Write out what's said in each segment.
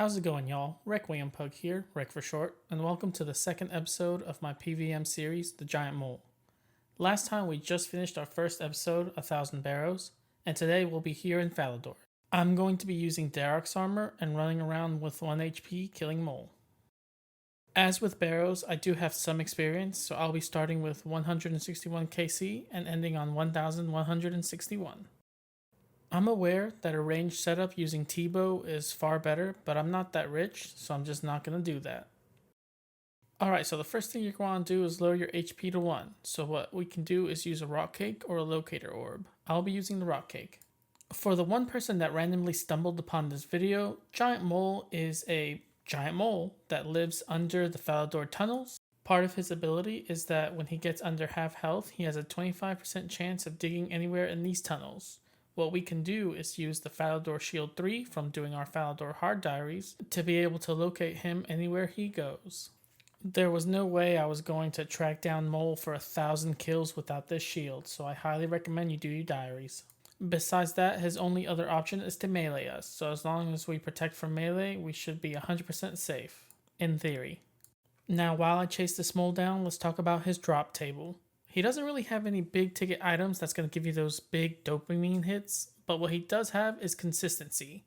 How's it going, y'all? Requiem Pug here, Rec for short, and welcome to the second episode of my PVM series, The Giant Mole. Last time we just finished our first episode, 1000 Barrows, and today we'll be here in Falador. I'm going to be using Darok's armor and running around with 1 HP killing Mole. As with Barrows, I do have some experience, so I'll be starting with 161 KC and ending on 1161. I'm aware that a ranged setup using T-bow is far better, but I'm not that rich, so I'm just not going to do that. Alright, so the first thing you're going to do is lower your HP to 1. So what we can do is use a rock cake or a locator orb. I'll be using the rock cake. For the one person that randomly stumbled upon this video, Giant Mole is a giant mole that lives under the Falador tunnels. Part of his ability is that when he gets under half health, he has a 25% chance of digging anywhere in these tunnels. What we can do is use the Falador Shield 3 from doing our Falador Hard Diaries to be able to locate him anywhere he goes. There was no way I was going to track down Mole for 1,000 kills without this shield, so I highly recommend you do your diaries. Besides that, his only other option is to melee us, so as long as we protect from melee, we should be 100% safe, in theory. Now while I chase this Mole down, let's talk about his drop table. He doesn't really have any big ticket items that's going to give you those big dopamine hits, but what he does have is consistency.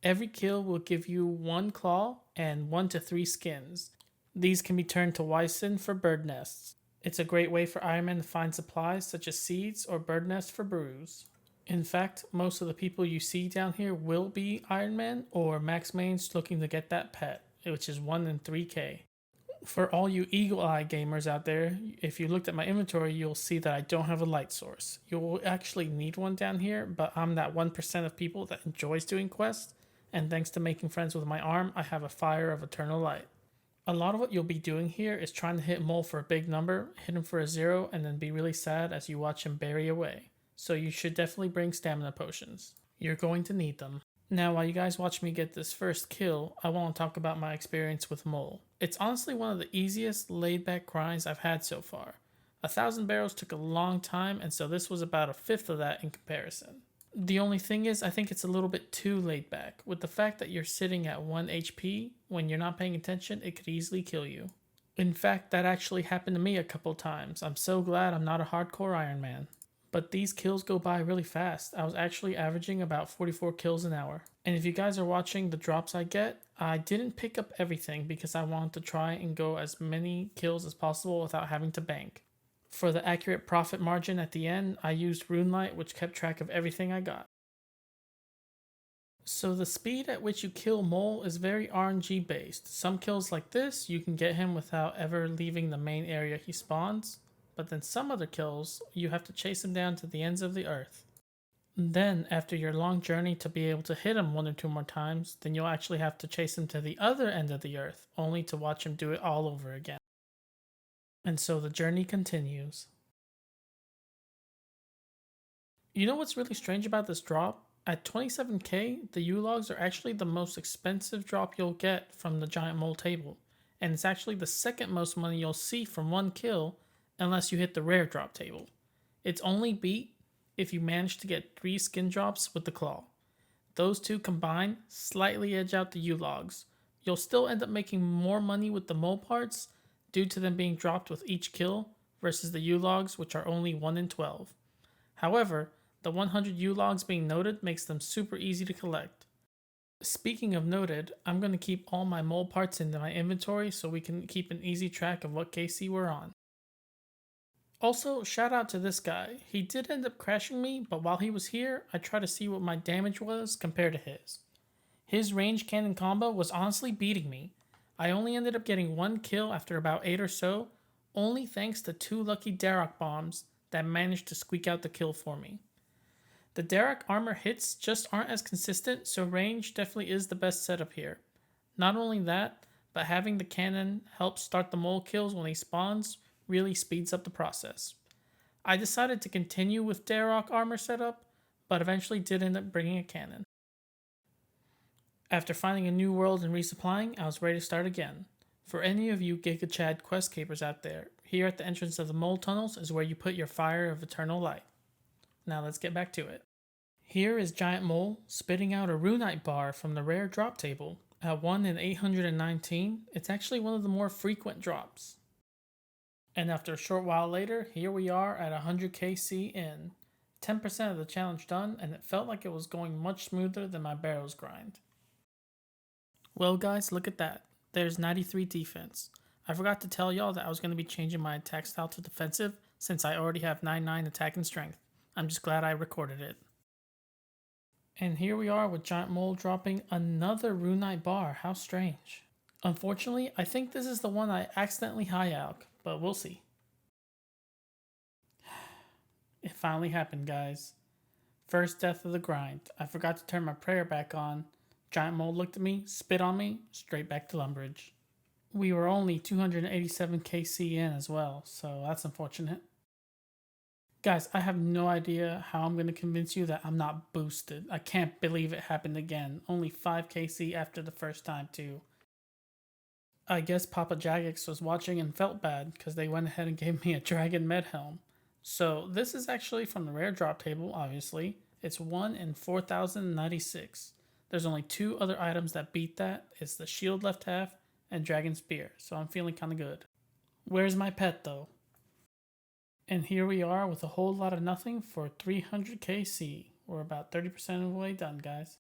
Every kill will give you 1 claw and 1 to 3 skins. These can be turned to Wyson for bird nests. It's a great way for Iron Man to find supplies such as seeds or bird nests for brews. In fact, most of the people you see down here will be Iron Man or max mains looking to get that pet, which is 1 in 3k. For all you eagle eye gamers out there, if you looked at my inventory, you'll see that I don't have a light source. You'll actually need one down here, but I'm that 1% of people that enjoys doing quests, and thanks to making friends with my arm, I have a fire of eternal light. A lot of what you'll be doing here is trying to hit Mole for a big number, hit him for a 0, and then be really sad as you watch him bury away. So you should definitely bring stamina potions. You're going to need them. Now, while you guys watch me get this first kill, I want to talk about my experience with Mole. It's honestly one of the easiest laid-back grinds I've had so far. 1,000 Barrows took a long time, and so this was about 1/5 of that in comparison. The only thing is, I think it's a little bit too laid back. With the fact that you're sitting at 1 HP, when you're not paying attention, it could easily kill you. In fact, that actually happened to me a couple times. I'm so glad I'm not a hardcore Iron Man. But these kills go by really fast. I was actually averaging about 44 kills an hour. And if you guys are watching the drops I get, I didn't pick up everything because I wanted to try and go as many kills as possible without having to bank. For the accurate profit margin at the end, I used Runelight, which kept track of everything I got. So the speed at which you kill Mole is very RNG based. Some kills like this, you can get him without ever leaving the main area he spawns. But then some other kills, you have to chase him down to the ends of the earth. Then, after your long journey to be able to hit him 1 or 2 more times, then you'll actually have to chase him to the other end of the earth, only to watch him do it all over again. And so the journey continues. You know what's really strange about this drop? At 27k, the U-Logs are actually the most expensive drop you'll get from the Giant Mole table, and it's actually the second most money you'll see from 1 kill unless you hit the rare drop table. It's only beat if you manage to get 3 skin drops with the claw. Those two combined slightly edge out the U-Logs. You'll still end up making more money with the Mole parts due to them being dropped with each kill versus the U-Logs, which are only 1 in 12. However, the 100 U-Logs being noted makes them super easy to collect. Speaking of noted, I'm going to keep all my Mole parts in my inventory so we can keep an easy track of what KC we're on. Also, shout out to this guy. He did end up crashing me, but while he was here, I tried to see what my damage was compared to his. His range cannon combo was honestly beating me. I only ended up getting 1 kill after about 8 or so, only thanks to 2 lucky Darok bombs that managed to squeak out the kill for me. The Darok armor hits just aren't as consistent, so range definitely is the best setup here. Not only that, but having the cannon help start the Mole kills when he spawns really speeds up the process. I decided to continue with Darok armor setup, but eventually did end up bringing a cannon. After finding a new world and resupplying, I was ready to start again. For any of you Giga Chad quest capers out there, here at the entrance of the Mole tunnels is where you put your fire of eternal light. Now let's get back to it. Here is Giant Mole spitting out a Runite bar from the rare drop table, At 1 in 819, it's actually one of the more frequent drops. And after a short while later, here we are at 100 KC in. 10% of the challenge done, and it felt like it was going much smoother than my barrels grind. Well guys, look at that. There's 93 defense. I forgot to tell y'all that I was going to be changing my attack style to defensive since I already have 99 attack and strength. I'm just glad I recorded it. And here we are with Giant Mole dropping another Runite bar. How strange. Unfortunately, I think this is the one I accidentally high alk, but we'll see. It finally happened, guys. First death of the grind. I forgot to turn my prayer back on. Giant Mole looked at me, spit on me, straight back to Lumbridge. We were only 287 KC in as well, so that's unfortunate. Guys, I have no idea how I'm going to convince you that I'm not boosted. I can't believe it happened again. Only 5 KC after the first time too. I guess Papa Jagex was watching and felt bad because they went ahead and gave me a Dragon Med Helm. So this is actually from the rare drop table, obviously. It's 1 in 4096. There's only 2 other items that beat that. It's the shield left half and Dragon Spear, so I'm feeling kind of good. Where's my pet though? And here we are with a whole lot of nothing for 300 KC. We're about 30% of the way done, guys.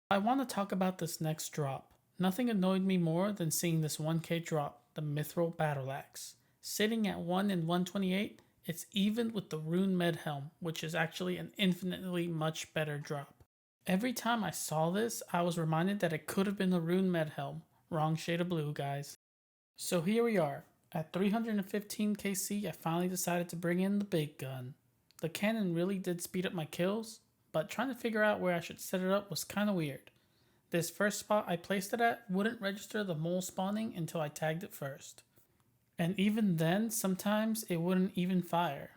I want to talk about this next drop. Nothing annoyed me more than seeing this 1K drop, the Mithril Battle Axe. Sitting at 1 in 128, it's even with the Rune Med Helm, which is actually an infinitely much better drop. Every time I saw this, I was reminded that it could have been the Rune Med Helm. Wrong shade of blue, guys. So here we are. At 315 KC, I finally decided to bring in the big gun. The cannon really did speed up my kills, but trying to figure out where I should set it up was kind of weird. This first spot I placed it at wouldn't register the mole spawning until I tagged it first. And even then, sometimes it wouldn't even fire.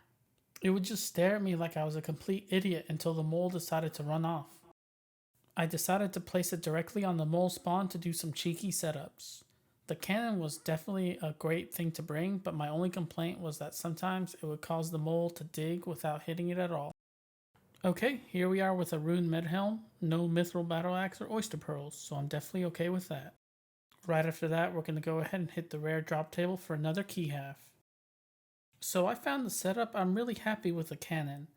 It would just stare at me like I was a complete idiot until the mole decided to run off. I decided to place it directly on the mole spawn to do some cheeky setups. The cannon was definitely a great thing to bring, but my only complaint was that sometimes it would cause the mole to dig without hitting it at all. Okay, here we are with a Rune Med Helm, no Mithril Battle Axe or Oyster Pearls, so I'm definitely okay with that. Right after that, we're going to go ahead and hit the rare drop table for another key half. So I found the setup I'm really happy with the cannon.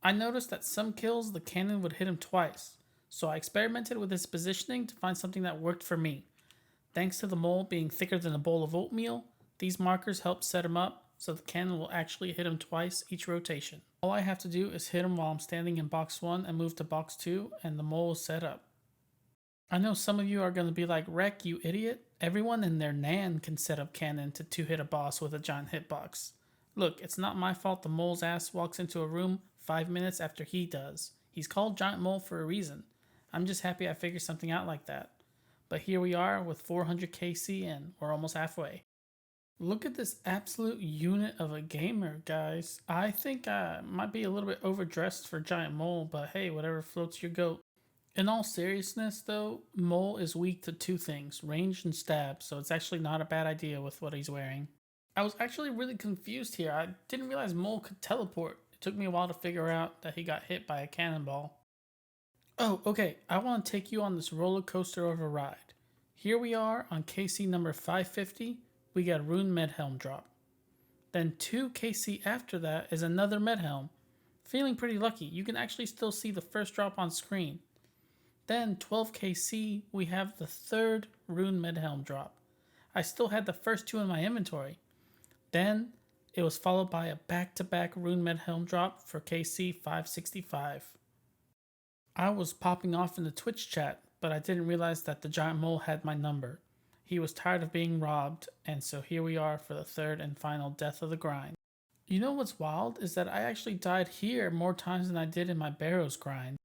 I noticed that some kills the cannon would hit him twice, so I experimented with its positioning to find something that worked for me. Thanks to the mole being thicker than a bowl of oatmeal, these markers help set him up so the cannon will actually hit him twice each rotation. All I have to do is hit him while I'm standing in box 1 and move to box 2 and the mole is set up. I know some of you are going to be like, Wreck, you idiot. Everyone and their nan can set up cannon to 2-hit a boss with a giant hitbox. Look, it's not my fault the mole's ass walks into a room 5 minutes after he does. He's called Giant Mole for a reason. I'm just happy I figured something out like that. But here we are with 400 KC in. We're almost halfway. Look at this absolute unit of a gamer, guys. I think I might be a little bit overdressed for Giant Mole, but hey, whatever floats your goat. In all seriousness though, Mole is weak to 2 things, range and stab, so it's actually not a bad idea with what he's wearing. I was actually really confused here. I didn't realize Mole could teleport. It took me a while to figure out that he got hit by a cannonball. Oh, okay, I want to take you on this roller coaster of a ride. Here we are on KC number 550, we got a Rune Med Helm drop. Then 2 KC after that is another Med Helm. Feeling pretty lucky, you can actually still see the first drop on screen. Then 12 KC, we have the 3rd Rune Med Helm drop. I still had the first 2 in my inventory. Then it was followed by a back-to-back Rune Med Helm drop for KC 565. I was popping off in the Twitch chat, but I didn't realize that the Giant Mole had my number. He was tired of being robbed, and so here we are for the 3rd and final death of the grind. You know what's wild is that I actually died here more times than I did in my Barrows grind.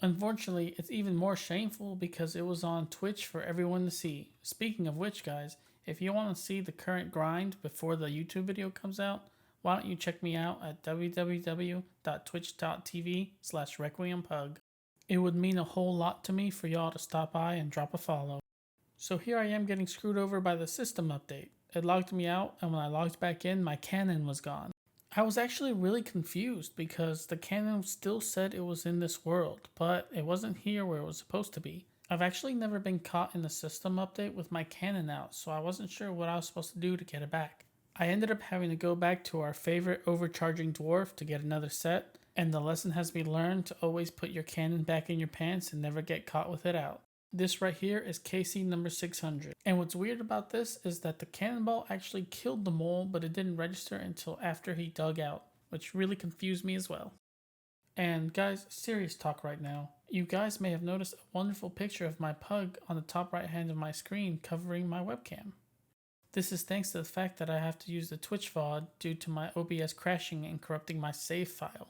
Unfortunately, it's even more shameful because it was on Twitch for everyone to see. Speaking of which, guys, if you want to see the current grind before the YouTube video comes out, why don't you check me out at www.twitch.tv/requiempug. It would mean a whole lot to me for y'all to stop by and drop a follow. So here I am getting screwed over by the system update. It logged me out, and when I logged back in, my cannon was gone. I was actually really confused because the cannon still said it was in this world, but it wasn't here where it was supposed to be. I've actually never been caught in a system update with my cannon out, so I wasn't sure what I was supposed to do to get it back. I ended up having to go back to our favorite overcharging dwarf to get another set, and the lesson has been learned to always put your cannon back in your pants and never get caught with it out. This right here is KC number 600. And what's weird about this is that the cannonball actually killed the mole, but it didn't register until after he dug out, which really confused me as well. And guys, serious talk right now. You guys may have noticed a wonderful picture of my pug on the top right hand of my screen covering my webcam. This is thanks to the fact that I have to use the Twitch VOD due to my OBS crashing and corrupting my save file.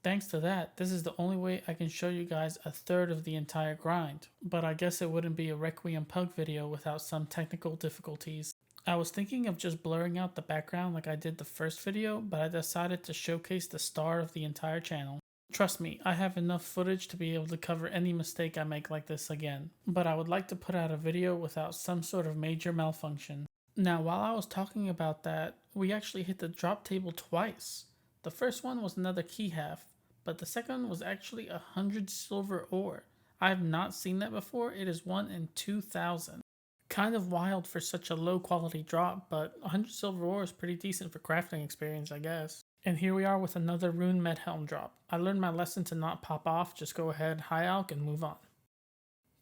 Thanks to that, this is the only way I can show you guys a third of the entire grind, but I guess it wouldn't be a Requiem Pug video without some technical difficulties. I was thinking of just blurring out the background like I did the first video, but I decided to showcase the star of the entire channel. Trust me, I have enough footage to be able to cover any mistake I make like this again, but I would like to put out a video without some sort of major malfunction. Now, while I was talking about that, we actually hit the drop table twice. The first one was another key half, but the second was actually 100 silver ore. I have not seen that before. It is 1 in 2,000. Kind of wild for such a low quality drop, but 100 silver ore is pretty decent for crafting experience, I guess. And here we are with another rune med helm drop. I learned my lesson to not pop off, just go ahead, high alch, and move on.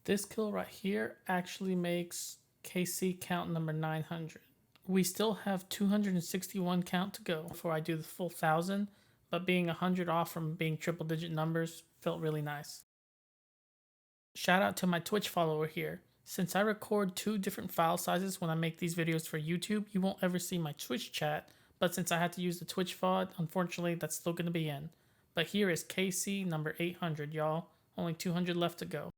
This kill right here actually makes KC count number 900. We still have 261 count to go before I do the full 1,000, but being 100 off from being triple digit numbers felt really nice. Shout out to my Twitch follower here. Since I record 2 different file sizes when I make these videos for YouTube, you won't ever see my Twitch chat, but since I had to use the Twitch VOD, unfortunately that's still going to be in. But here is KC number 800, y'all. Only 200 left to go.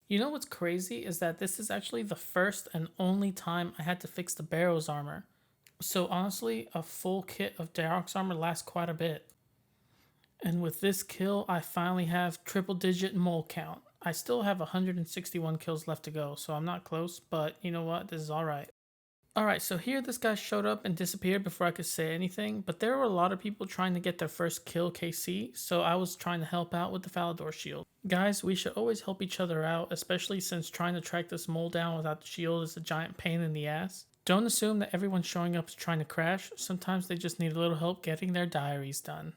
You know what's crazy is that this is actually the first and only time I had to fix the Barrow's armor. So honestly, a full kit of Darok's armor lasts quite a bit. And with this kill, I finally have triple digit mole count. I still have 161 kills left to go, so I'm not close, but you know what, this is alright. Alright, so here this guy showed up and disappeared before I could say anything, but there were a lot of people trying to get their first kill KC, so I was trying to help out with the Falador shield. Guys, we should always help each other out, especially since trying to track this mole down without the shield is a giant pain in the ass. Don't assume that everyone showing up is trying to crash, sometimes they just need a little help getting their diaries done.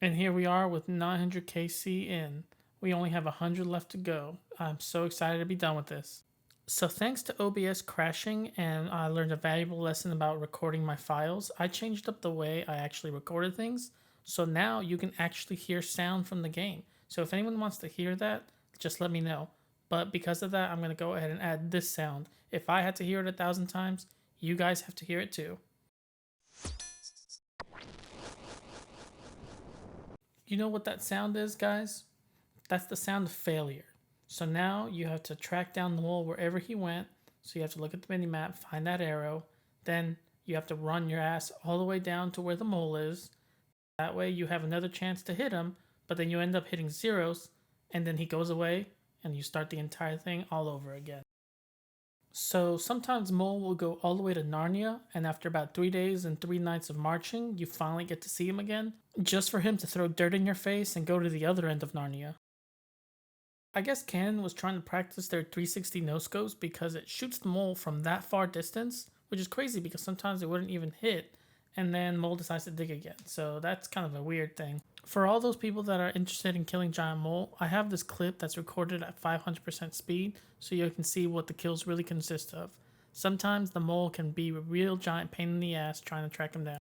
And here we are with 900 KC in. We only have 100 left to go. I'm so excited to be done with this. So thanks to OBS crashing and I learned a valuable lesson about recording my files, I changed up the way I actually recorded things. So now you can actually hear sound from the game. So if anyone wants to hear that, just let me know. But because of that, I'm going to go ahead and add this sound. If I had to hear it 1,000 times, you guys have to hear it too. You know what that sound is, guys? That's the sound of failure. So now you have to track down the mole wherever he went. So you have to look at the minimap, find that arrow. Then you have to run your ass all the way down to where the mole is. That way you have another chance to hit him, but then you end up hitting zeros, and then he goes away, and you start the entire thing all over again. So sometimes Mole will go all the way to Narnia, and after about 3 days and 3 nights of marching, you finally get to see him again, just for him to throw dirt in your face and go to the other end of Narnia. I guess Canon was trying to practice their 360 no-scopes because it shoots the mole from that far distance, which is crazy because sometimes it wouldn't even hit, and then Mole decides to dig again, so that's kind of a weird thing. For all those people that are interested in killing Giant Mole, I have this clip that's recorded at 500% speed, so you can see what the kills really consist of. Sometimes the mole can be a real giant pain in the ass trying to track him down.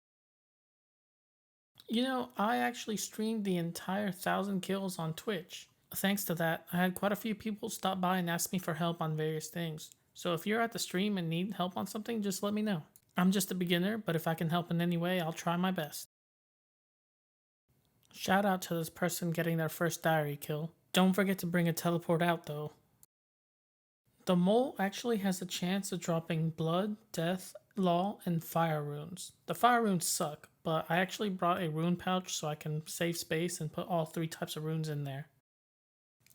You know, I actually streamed the entire 1,000 kills on Twitch. Thanks to that, I had quite a few people stop by and ask me for help on various things. So if you're at the stream and need help on something, just let me know. I'm just a beginner, but if I can help in any way, I'll try my best. Shout out to this person getting their first diary kill. Don't forget to bring a teleport out though. The mole actually has a chance of dropping blood, death, law, and fire runes. The fire runes suck, but I actually brought a rune pouch so I can save space and put all 3 types of runes in there.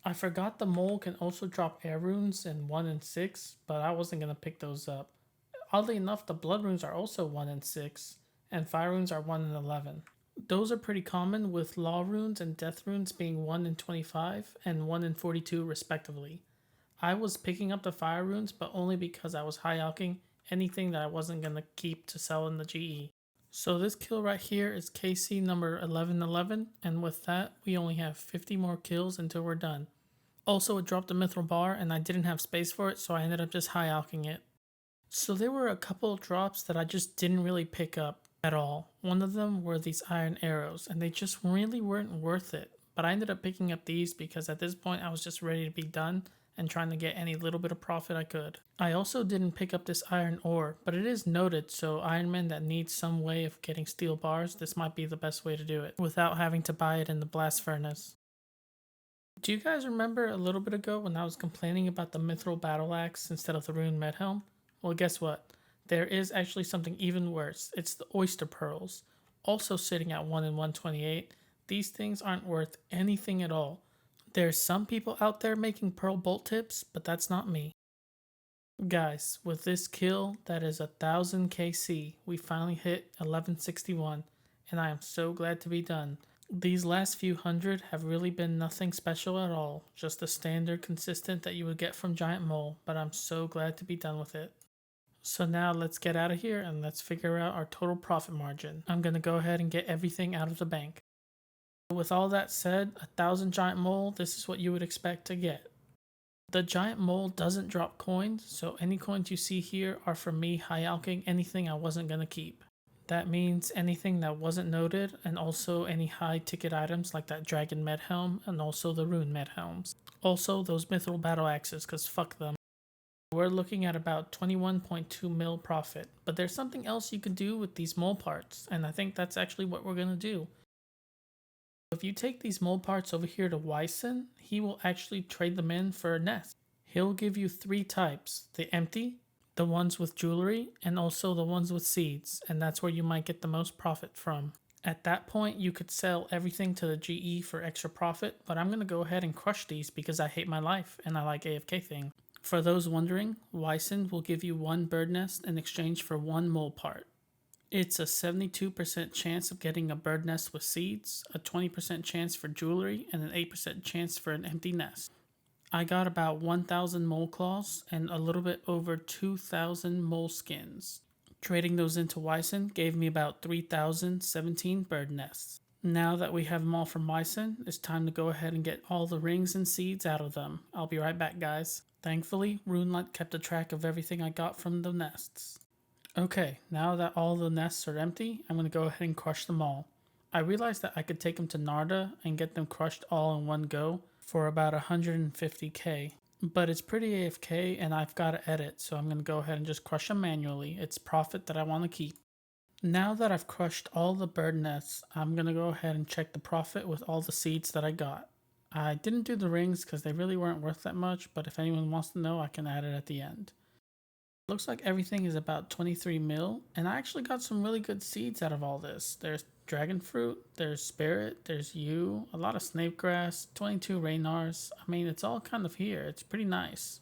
I forgot the mole can also drop air runes in 1 and 6, but I wasn't going to pick those up. Oddly enough, the blood runes are also 1 and 6, and fire runes are 1 and 11. Those are pretty common, with law runes and death runes being 1 in 25 and 1 in 42 respectively. I was picking up the fire runes, but only because I was high alking anything that I wasn't going to keep to sell in the GE. So this kill right here is KC number 1111, and with that, we only have 50 more kills until we're done. Also, it dropped a mithril bar, and I didn't have space for it, so I ended up just high alking it. So there were a couple of drops that I just didn't really pick up at all. One of them were these iron arrows, and they just really weren't worth it. But I ended up picking up these because at this point I was just ready to be done and trying to get any little bit of profit I could. I also didn't pick up this iron ore, but it is noted, so Ironmen that need some way of getting steel bars, this might be the best way to do it without having to buy it in the blast furnace. Do you guys remember a little bit ago when I was complaining about the mithril battle axe instead of the rune med helm? Well, guess what? There is actually something even worse. It's the oyster pearls, also sitting at 1 in 128. These things aren't worth anything at all. There's some people out there making pearl bolt tips, but that's not me. Guys, with this kill that is 1000 KC, we finally hit 1161, and I am so glad to be done. These last few hundred have really been nothing special at all, just the standard consistent that you would get from Giant Mole, but I'm so glad to be done with it. So now let's get out of here and let's figure out our total profit margin. I'm going to go ahead and get everything out of the bank. With all that said, 1000 Giant Mole, this is what you would expect to get. The Giant Mole doesn't drop coins, so any coins you see here are from me high alking anything I wasn't going to keep. That means anything that wasn't noted, and also any high ticket items like that Dragon Med Helm and also the Rune Med Helms. Also those Mithril Battle Axes, cause fuck them. We're looking at about 21.2 mil profit, but there's something else you could do with these mole parts, and I think that's actually what we're gonna do. If you take these mole parts over here to Wyson, he will actually trade them in for a nest. He'll give you 3 types, the empty, the ones with jewelry, and also the ones with seeds, and that's where you might get the most profit from. At that point, you could sell everything to the GE for extra profit, but I'm going to go ahead and crush these because I hate my life and I like AFK thing. For those wondering, Wyson will give you 1 bird nest in exchange for 1 mole part. It's a 72% chance of getting a bird nest with seeds, a 20% chance for jewelry, and an 8% chance for an empty nest. I got about 1,000 mole claws and a little bit over 2,000 mole skins. Trading those into Wyson gave me about 3,017 bird nests. Now that we have them all from Wyson, it's time to go ahead and get all the rings and seeds out of them. I'll be right back, guys. Thankfully, RuneLight kept a track of everything I got from the nests. Okay, now that all the nests are empty, I'm going to go ahead and crush them all. I realized that I could take them to Narda and get them crushed all in one go for about 150k. But it's pretty AFK and I've got to edit, so I'm going to go ahead and just crush them manually. It's profit that I want to keep. Now that I've crushed all the bird nests, I'm going to go ahead and check the profit with all the seeds that I got. I didn't do the rings because they really weren't worth that much, but if anyone wants to know, I can add it at the end. Looks like everything is about 23 mil, and I actually got some really good seeds out of all this. There's dragon fruit, there's spirit, there's yew, a lot of snape grass, 22 raynars. I mean, it's all kind of here. It's pretty nice.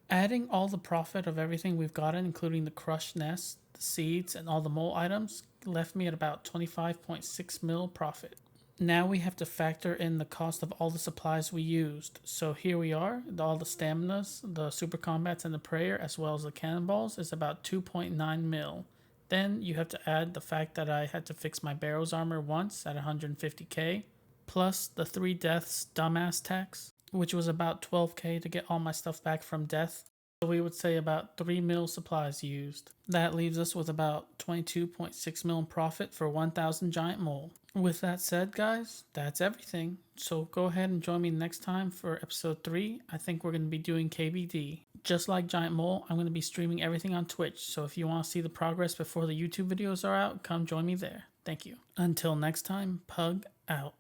Adding all the profit of everything we've gotten, including the crushed nest, the seeds, and all the mole items, left me at about 25.6 mil profit. Now we have to factor in the cost of all the supplies we used. So here we are, all the staminas, the super combats, and the prayer, as well as the cannonballs, is about 2.9 mil. Then you have to add the fact that I had to fix my Barrow's armor once at 150k, plus the 3 deaths dumbass tax, which was about 12k to get all my stuff back from death. So we would say about 3 mil supplies used. That leaves us with about 22.6 mil in profit for 1,000 giant mole. With that said, guys, that's everything. So go ahead and join me next time for episode 3. I think we're going to be doing KBD. Just like Giant Mole, I'm going to be streaming everything on Twitch. So if you want to see the progress before the YouTube videos are out, come join me there. Thank you. Until next time, Pug out.